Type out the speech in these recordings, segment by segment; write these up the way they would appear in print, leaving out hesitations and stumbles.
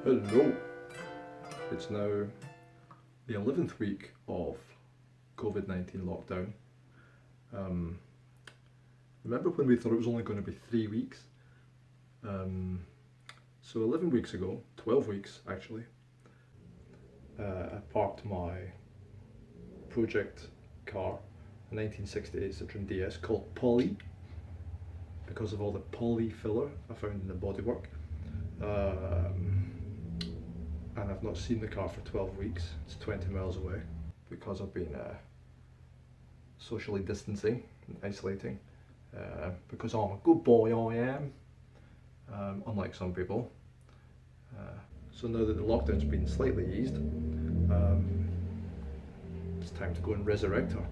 Hello! It's now the 11th week of COVID-19 lockdown. Remember when we thought it was only going to be 3 weeks? So 11 weeks ago, 12 weeks actually, I parked my project car, a 1968 Citroen DS called Poly, because of all the poly filler I found in the bodywork. And I've not seen the car for 12 weeks. It's 20 miles away because I've been socially distancing and isolating, because I'm a good boy, I am, unlike some people. So now that the lockdown's been slightly eased, it's time to go and resurrect her,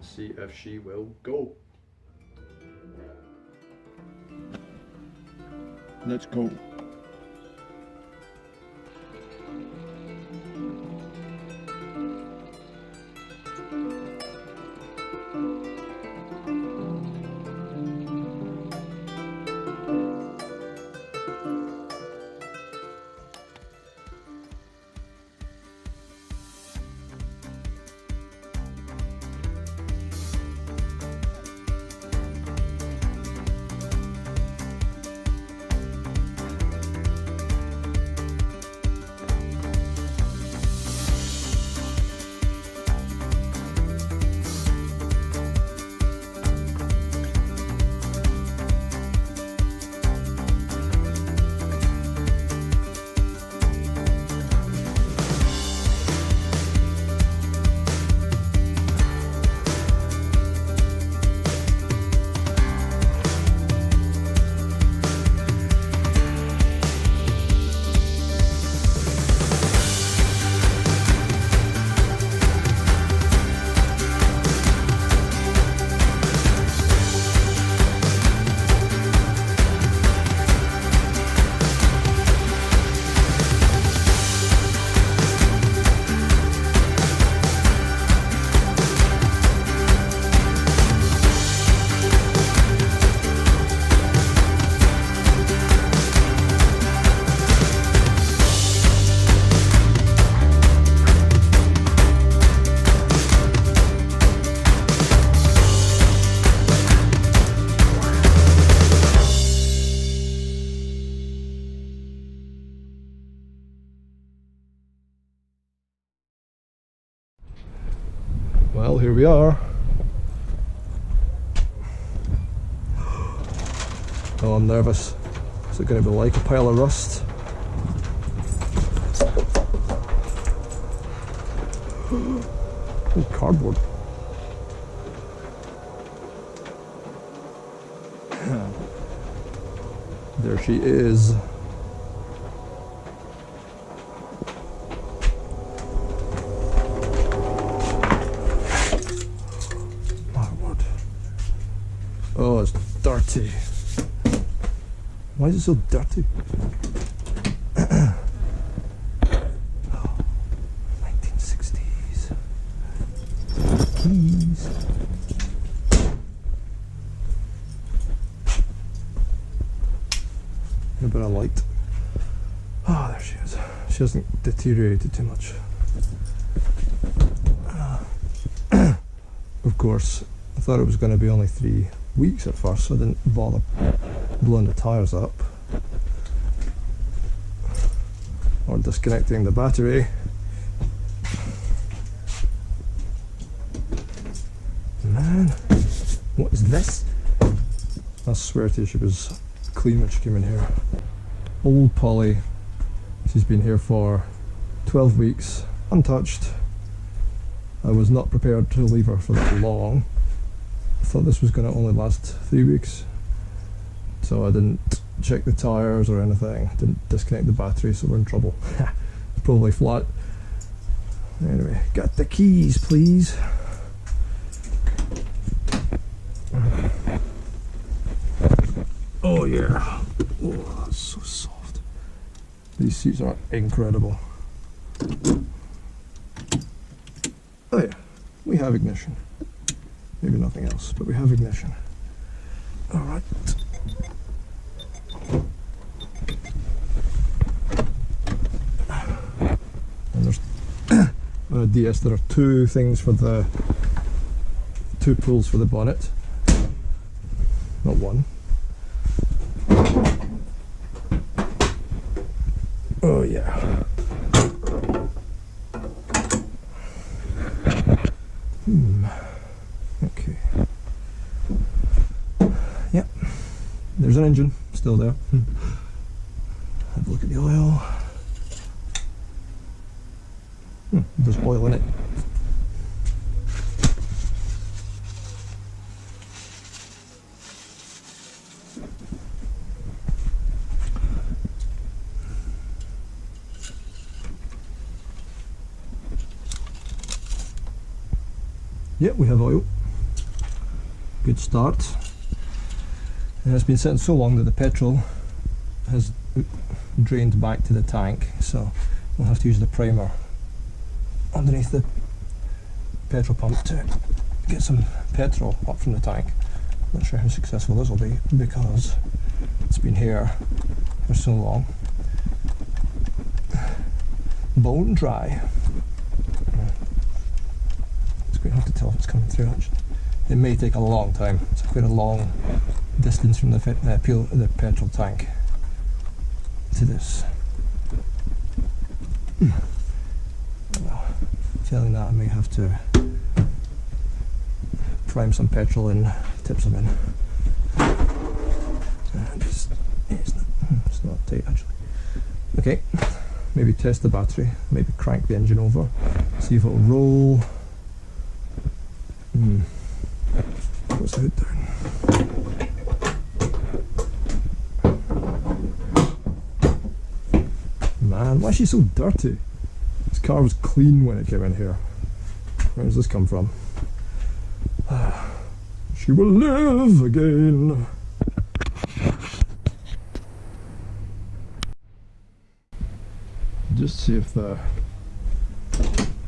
see if she will go. Let's go. Well, here we are. Oh, I'm nervous. Is it going to be like a pile of rust? Oh, cardboard. There she is. Oh, it's dirty. Why is it so dirty? Oh, 1960s. Keys. A bit of light. Oh, there she is. She hasn't deteriorated too much. Of course, I thought it was going to be only 3 weeks at first, so I didn't bother blowing the tyres up or disconnecting the battery. Man, what is this? I swear to you, she was clean when she came in here. Old Polly, she's been here for 12 weeks, untouched. I was not prepared to leave her for that long. I thought this was going to only last 3 weeks, so I didn't check the tyres or anything, didn't disconnect the battery, so we're in trouble. It's probably flat. Anyway, got the keys please. Oh yeah, oh that's so soft. These seats are incredible. Oh yeah, we have ignition. Maybe nothing else, but we have ignition. Alright. DS there are two things for the two pulls for the bonnet, not one. Oh yeah. Okay. Yep. There's an engine still there. Have a look at the oil. There's oil in it. Yep, we have oil. Good start. And it's been sitting so long that the petrol has drained back to the tank, so we'll have to use the primer underneath the petrol pump to get some petrol up from the tank. Not sure how successful this will be because it's been here for so long. Bone dry. It's quite hard to tell if it's coming through actually. It may take a long time. It's quite a long distance from the petrol tank to this. Well, failing that I may have to prime some petrol and tip some in. It's not tight actually. Okay, maybe test the battery, maybe crank the engine over, see if it'll roll. What's the hood down? Man, why is she so dirty? This car was clean when it came in here. Where does this come from? She will live again. Just see if the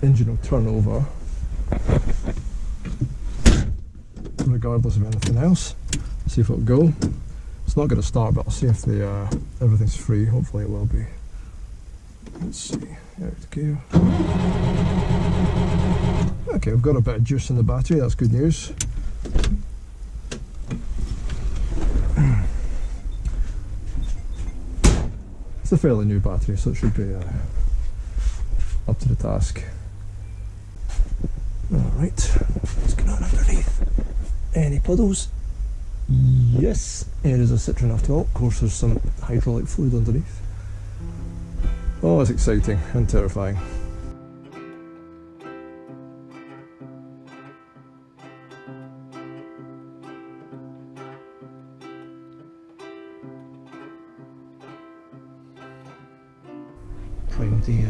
engine will turn over, regardless of anything else. See if it'll go. It's not going to start, but I'll see if the everything's free. Hopefully it will be. Let's see. There we go. Okay, we've got a bit of juice in the battery. That's good news. It's a fairly new battery, so it should be up to the task. Alright, what's going on underneath? Any puddles? Yes, it is a Citroen after all. Of course, there's some hydraulic fluid underneath. Oh, it's exciting and terrifying. Prime the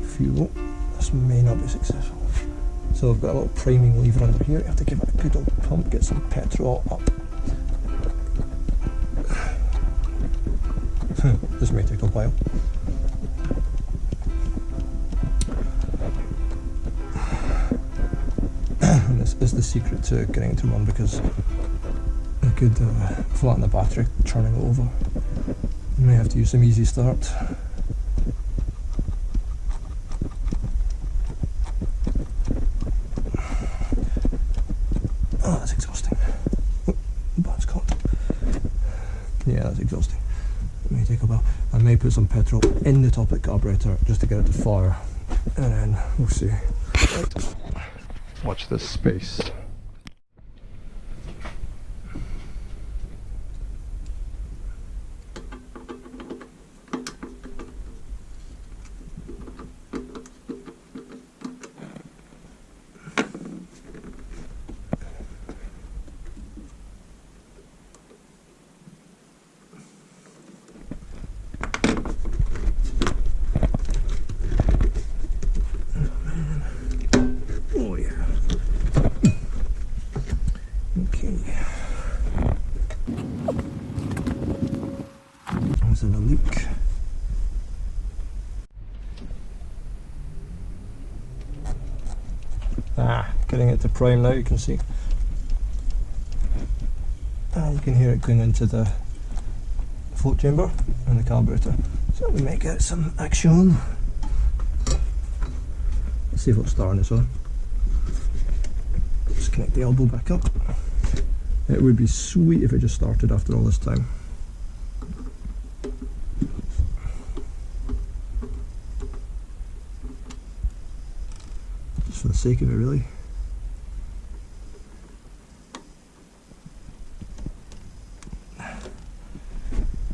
fuel. This may not be successful. So I've got a little priming lever under here. You have to give it a good old pump, get some petrol up. This may take a while. And this is the secret to getting it to run, because I could flatten the battery, turning it over. You may have to use some easy start. Oh, that's exhausting. Oh, the button's caught. Yeah, that's exhausting. It may take a while. I may put some petrol in the top of the carburetor just to get it to fire, and then we'll see. Right. Watch this space. Was it a leak? Getting it to prime now, you can see. You can hear it going into the float chamber and the carburetor. So we might get some action. See if it'll start on its own. Just connect the elbow back up. It would be sweet if it just started after all this time. Just for the sake of it, really.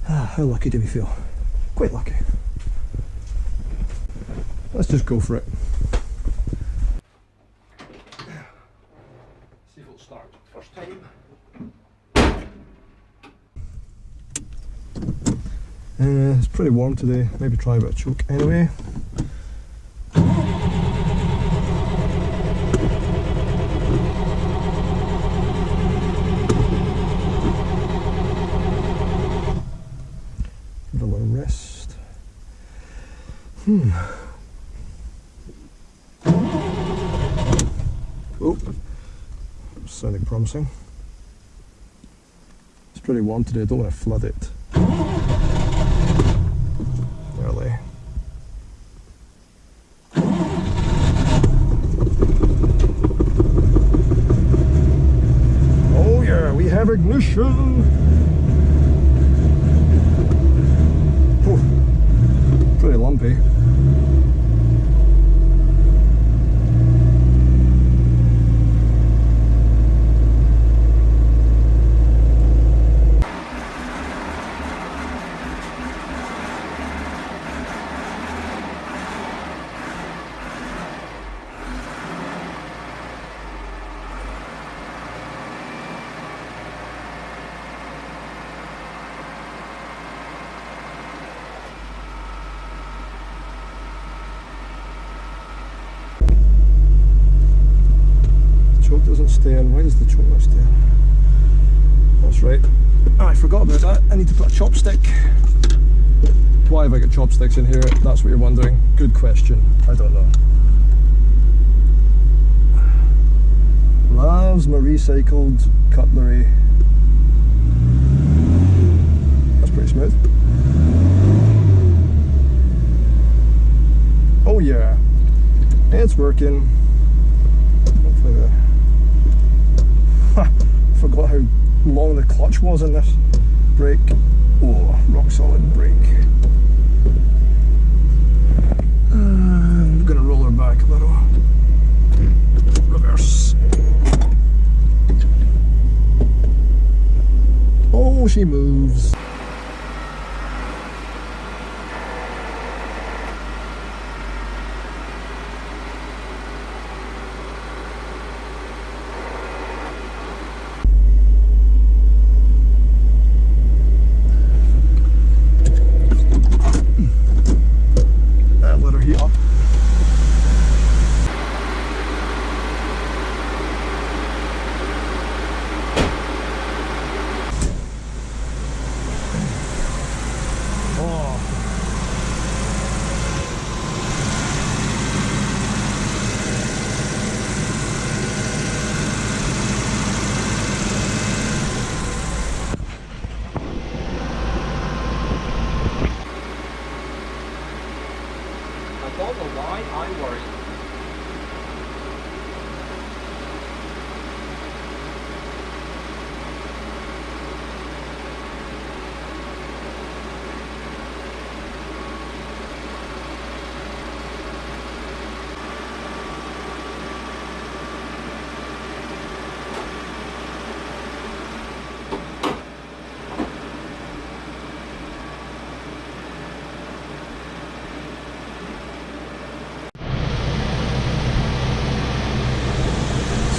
How lucky do we feel? Quite lucky. Let's just go for it. See if it'll start first time. It's pretty warm today. Maybe try a bit of choke anyway. Give it a little rest. Oh, sounding promising. It's pretty warm today. I don't want to flood it. Early. Oh yeah, we have ignition. Oh, pretty lumpy. Choke doesn't stay in. Why does the choke not stay in? That's right. Oh, I forgot about that. I need to put a chopstick. Why have I got chopsticks in here? That's what you're wondering. Good question. I don't know. Loves my recycled cutlery. That's pretty smooth. Oh yeah, it's working. Hopefully the... Forgot how long the clutch was in this brake. Oh, rock solid brake. I'm gonna roll her back a little. Reverse. Oh, she moves. Let her heat up. I don't know why I worry.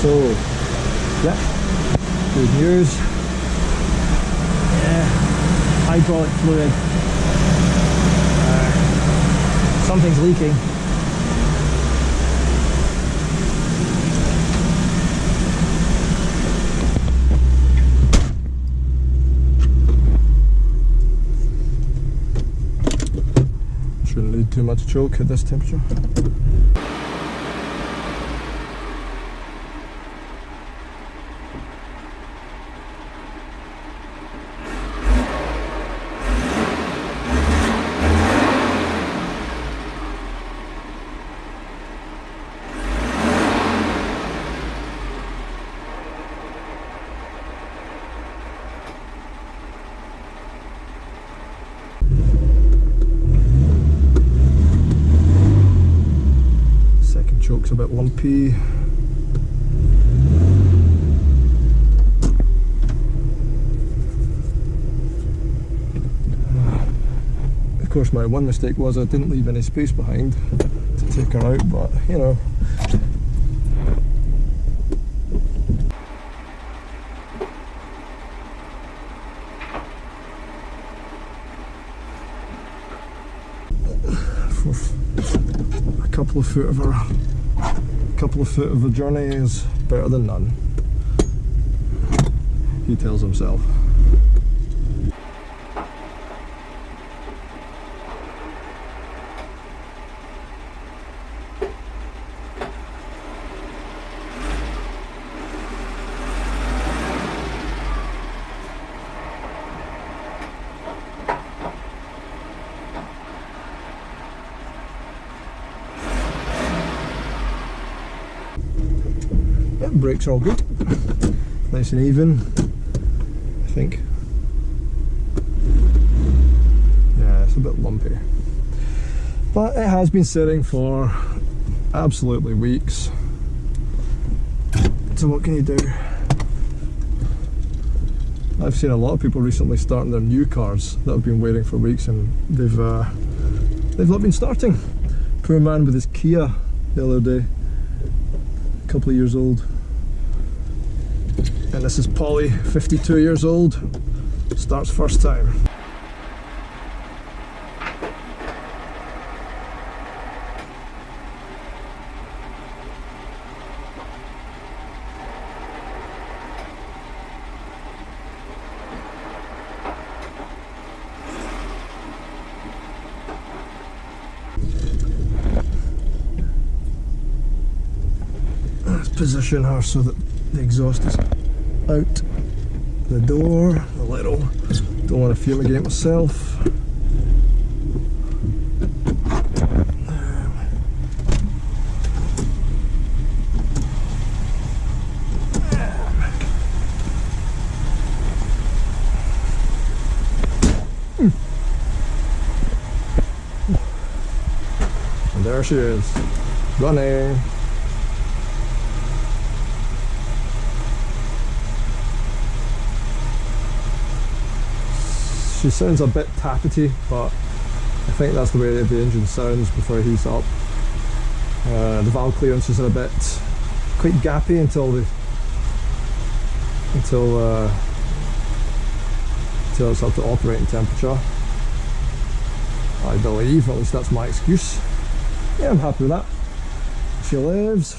So, yeah, good news. Yeah, hydraulic fluid. Something's leaking. Shouldn't need too much choke at this temperature. choke's a bit lumpy. Of course, my one mistake was I didn't leave any space behind to take her out, but you know. A couple of foot of the journey is better than none, he tells himself. Brakes are all good, nice and even, I think. Yeah, it's a bit lumpy, but it has been sitting for absolutely weeks, so what can you do? I've seen a lot of people recently starting their new cars that have been waiting for weeks, and they've not been starting. Poor man with his Kia the other day, a couple of years old. And this is Polly, 52 years old, starts first time. Let's position her so that the exhaust is out the door a little. Don't want to fumigate myself. And there she is, running. She sounds a bit tappety, but I think that's the way the engine sounds before it heats up. The valve clearances are a bit quite gappy until it's up to operating temperature, I believe. At least that's my excuse. Yeah, I'm happy with that. She lives.